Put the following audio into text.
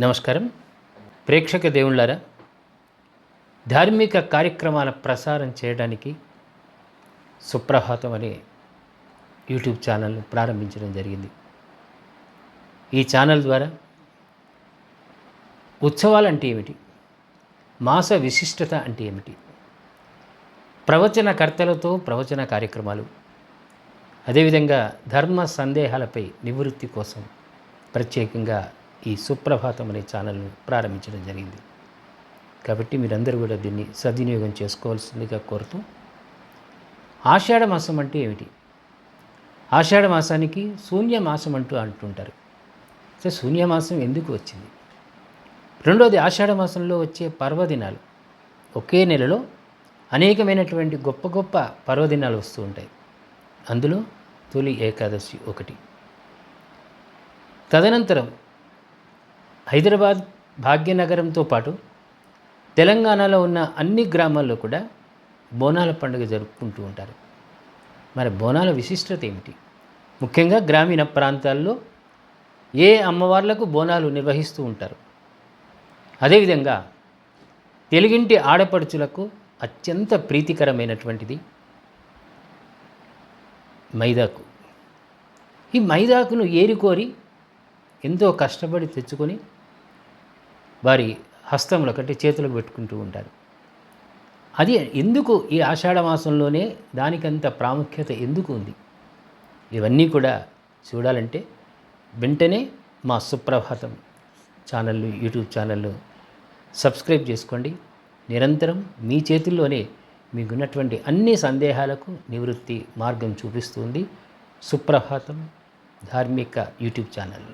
నమస్కారం. ప్రేక్షక దేవుళ్ళారా, ధార్మిక కార్యక్రమాల ప్రసారం చేయడానికి సుప్రభాతం అనే యూట్యూబ్ ఛానల్ను ప్రారంభించడం జరిగింది. ఈ ఛానల్ ద్వారా ఉత్సవాలంటే ఏమిటి, మాస విశిష్టత అంటే ఏమిటి, ప్రవచనకర్తలతో ప్రవచన కార్యక్రమాలు, అదేవిధంగా ధర్మ సందేహాలపై నివృత్తి కోసం ప్రత్యేకంగా ఈ సుప్రభాతం అనే ఛానల్ను ప్రారంభించడం జరిగింది. కాబట్టి మీరందరూ కూడా దీన్ని సద్వినియోగం చేసుకోవాల్సిందిగా కోరుతూ, ఆషాఢ మాసం అంటే ఏమిటి, ఆషాఢ మాసానికి శూన్యమాసం అంటుంటారు. సో శూన్యమాసం ఎందుకు వచ్చింది? రెండోది, ఆషాఢ మాసంలో వచ్చే పర్వదినాలు, ఒకే నెలలో అనేకమైనటువంటి గొప్ప గొప్ప పర్వదినాలు వస్తూ ఉంటాయి. అందులో తొలి ఏకాదశి ఒకటి. తదనంతరం హైదరాబాద్ భాగ్యనగరంతో పాటు తెలంగాణలో ఉన్న అన్ని గ్రామాల్లో కూడా బోనాల పండుగ జరుపుకుంటూ ఉంటారు. మరి బోనాల విశిష్టత ఏమిటి? ముఖ్యంగా గ్రామీణ ప్రాంతాల్లో ఏ అమ్మవార్లకు బోనాలు నిర్వహిస్తూ ఉంటారు. అదేవిధంగా తెలుగింటి ఆడపడుచులకు అత్యంత ప్రీతికరమైనటువంటిది మైదాకు. ఈ మైదాకును ఏరికోరి ఎంతో కష్టపడి తెచ్చుకొని వారి హస్తముల కంటే చేతులకు పెట్టుకుంటూ ఉంటారు. అది ఎందుకు ఈ ఆషాఢ మాసంలోనే దానికంత ప్రాముఖ్యత ఎందుకు ఉంది? ఇవన్నీ కూడా చూడాలంటే వెంటనే మా సుప్రభాతం ఛానళ్ళు, యూట్యూబ్ ఛానళ్ళు సబ్స్క్రైబ్ చేసుకోండి. నిరంతరం మీ చేతుల్లోనే మీకున్నటువంటి అన్ని సందేహాలకు నివృత్తి మార్గం చూపిస్తుంది సుప్రభాతం ధార్మిక యూట్యూబ్ ఛానల్.